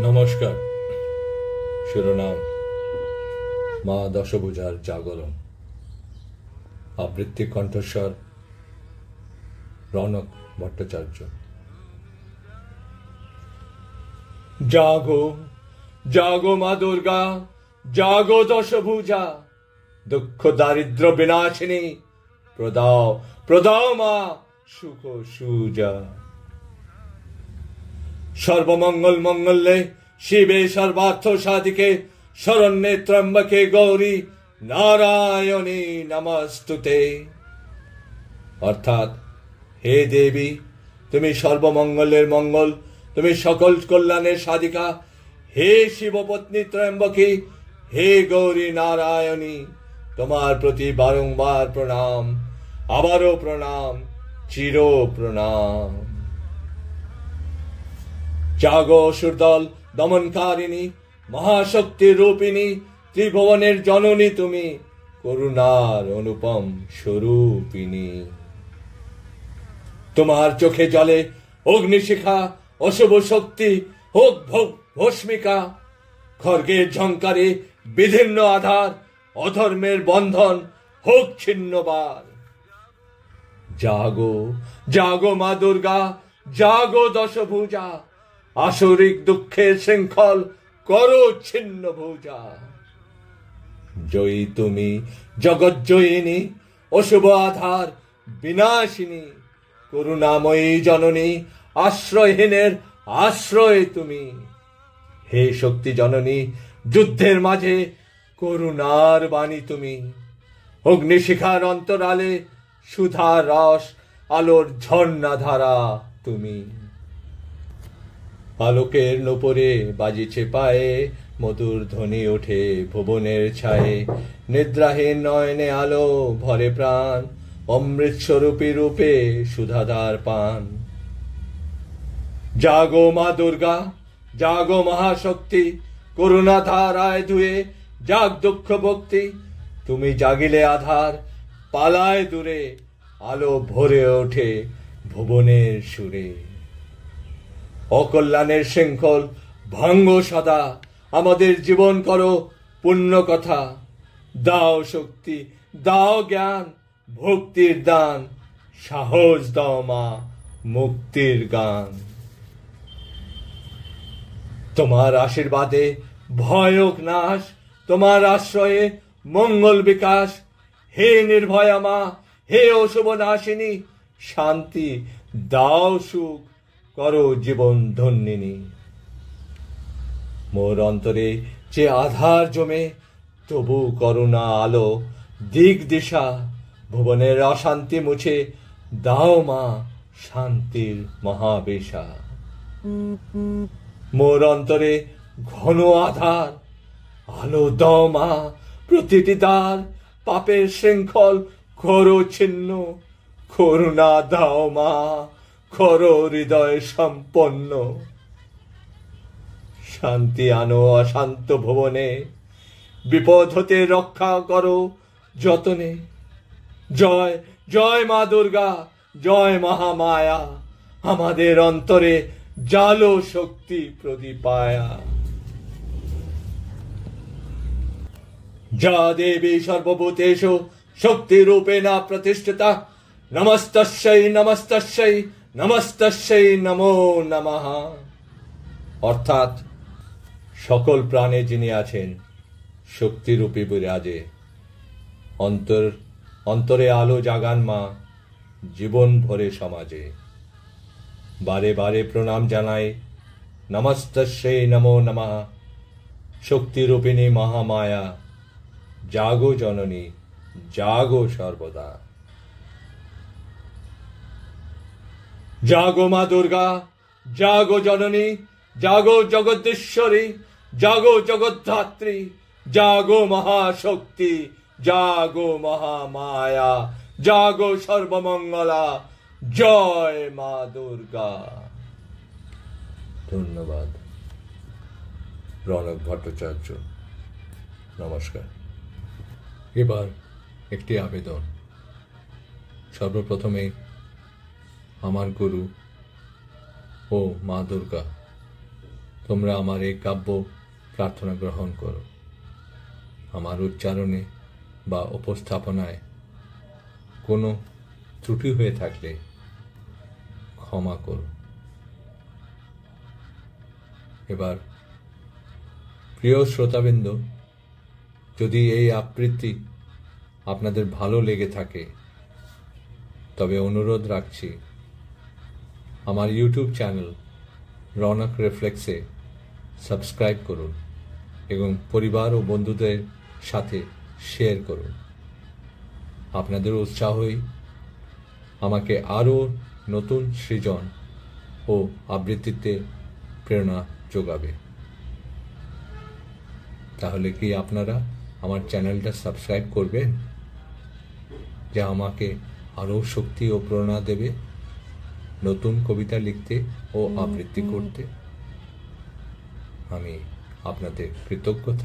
নমস্কার। শিরোনাম মা দশভুজার জাগরণ। আবৃত্তি কণ্ঠস্বর রৌনক ভট্টাচার্য। জাগো জাগো মা দুর্গা, জাগো দশভুজা, দুঃখ দারিদ্র বিনাশিনী, প্রদাও প্রদাও মা সুখ সুজা। সর্বমঙ্গল মঙ্গলে শিবে সর্বার্থ সাধিকে, শরণ্যে ত্র্যম্বকে গৌরী নারায়ণী নমস্তুতে। অর্থাৎ, হে দেবী, তুমি সর্বমঙ্গলের মঙ্গল, তুমি সকল কল্যাণের সাধিকা। হে শিবপত্নী ত্র্যম্বকী, হে গৌরী নারায়ণী, তোমার প্রতি বারংবার প্রণাম, আবারও প্রণাম, চির প্রণাম। জাগো অসুরদল দমনকারিণী, মহাশক্তি রূপিণী, ত্রিভুবনের জননী তুমি, করুণার অনুপম স্বরূপিণী। তোমার চোখে জলে অগ্নিশিখা, অশুভ শক্তি হোক ভস্মিকা, খড়গের ঝংকারে বিধিন্ন আধার, অধর্মের বন্ধন হোক ছিন্নবার। জাগো জাগো মা দুর্গা, জাগো দশভুজা, আসরিক দুঃখের শৃঙ্খল করো ছিন্ন ভুজা। জয়ী তুমি জগজ্জয়িনী, অশুভ আধার বিনাশিনী, করুণাময়ী জননী, আশ্রয়হীনের আশ্রয় তুমি। হে শক্তি জননী, যুদ্ধের মাঝে করুণার বাণী তুমি। অগ্নিশিখার অন্তরালে সুধা রস আলোর ঝর্ণা ধারা তুমি। আলোকের নূপুরে বাজিছে পায়ে, মধুর ধ্বনি ওঠে ভুবনের ছায়ে। নিদ্রাহীন নয়নে আলো ভরে প্রাণ, অমৃত স্বরূপী রূপে সুধাধার পান। জাগো মা দুর্গা, জাগো মহাশক্তি, করুণা ধারায় ধুয়ে জাগ দুঃখ ভক্তি। তুমি জাগিলে আধার পালায় দূরে, আলো ভরে ওঠে ভুবনের সুরে। অকল্যাণের শৃঙ্খল ভাঙ্গ সদা, আমাদের জীবন করো পুণ্য কথা। দাও শক্তি, দাও জ্ঞান, ভক্তির দান, সাহস দাও মা মুক্তির গান। তোমার আশীর্বাদে ভয়ক নাশ, তোমার আশ্রয়ে মঙ্গল বিকাশ। হে নির্ভয়া মা, হে অশুভ নাশিনী, শান্তি দাও সুখ করো জীবন ধন্যিনী। মোর অন্তরে যে আধার জমে, তবু করুণা আলো দিক দিশা। ভুবনের অশান্তি মুছে দাও মা শান্তির মহাবেশা। মোর অন্তরে ঘন আধার, আলো দাও মা প্রতিটি দ্বার। পাপের শৃঙ্খল করো ছিন্ন, করুণা দাও মা করো হৃদয় সম্পন্ন। শান্তি আনো অশান্ত ভুবনে, বিপদ হতে রক্ষা করো যতনে। জয় জয় মা দুর্গা, জয় মহামায়া, আমাদের অন্তরে জালো শক্তি প্রদীপায়া। যা দেবী সর্বভূতেষু শক্তি রূপেণ প্রতিষ্ঠিতা, নমস্তস্যৈ নমস্তস্যৈ নমস্তস্যৈ নমো নমঃ। অর্থাৎ, সকল প্রাণে যিনি আছেন শক্তিরূপী বিরাজে। অন্তরে আলো জাগান মা, জীবন ভরে সমাজে। বারে বারে প্রণাম জানাই, নমস্তস্যৈ নমো নমঃ। শক্তিরূপিণী মহামায়া, জাগো জননী, জাগো সর্বদা। জাগো মা দুর্গা, জাগো জননী, জাগো জগদীশ্বরী, জাগো জগদ্ধাত্রী, জাগো মহাশক্তি, জাগো মহামায়া, জাগো সর্বমঙ্গলা। জয় মা দুর্গা। ধন্যবাদ। রৌনক ভট্টাচার্য। নমস্কার। এবার একটি আবেদন। সর্বপ্রথমে আমার গুরু ও মা দুর্গা তোমরা আমার এই কাব্য প্রার্থনা গ্রহণ করো। আমার উচ্চারণে বা উপস্থাপনায় কোনো ত্রুটি হয়ে থাকলে ক্ষমা করো। এবার প্রিয় শ্রোতাবৃন্দ, যদি এই আবৃত্তি আপনাদের ভালো লেগে থাকে তবে অনুরোধ রাখছি আমার ইউটিউব চ্যানেল রৌনক রিফ্লেক্সে সাবস্ক্রাইব করুন এবং পরিবার ও বন্ধুদের সাথে শেয়ার করুন। আপনাদের উৎসাহই আমাকে আরও নতুন সৃজন ও আবৃত্তিতে প্রেরণা যোগাবে। তাহলে কি আপনারা আমার চ্যানেলটা সাবস্ক্রাইব করবেন, যা আমাকে আরও শক্তি ও প্রেরণা দেবে নতুন কবিতা লিখতে ও আবৃত্তি করতে? আমি আপনাদের কৃতজ্ঞ থাকব।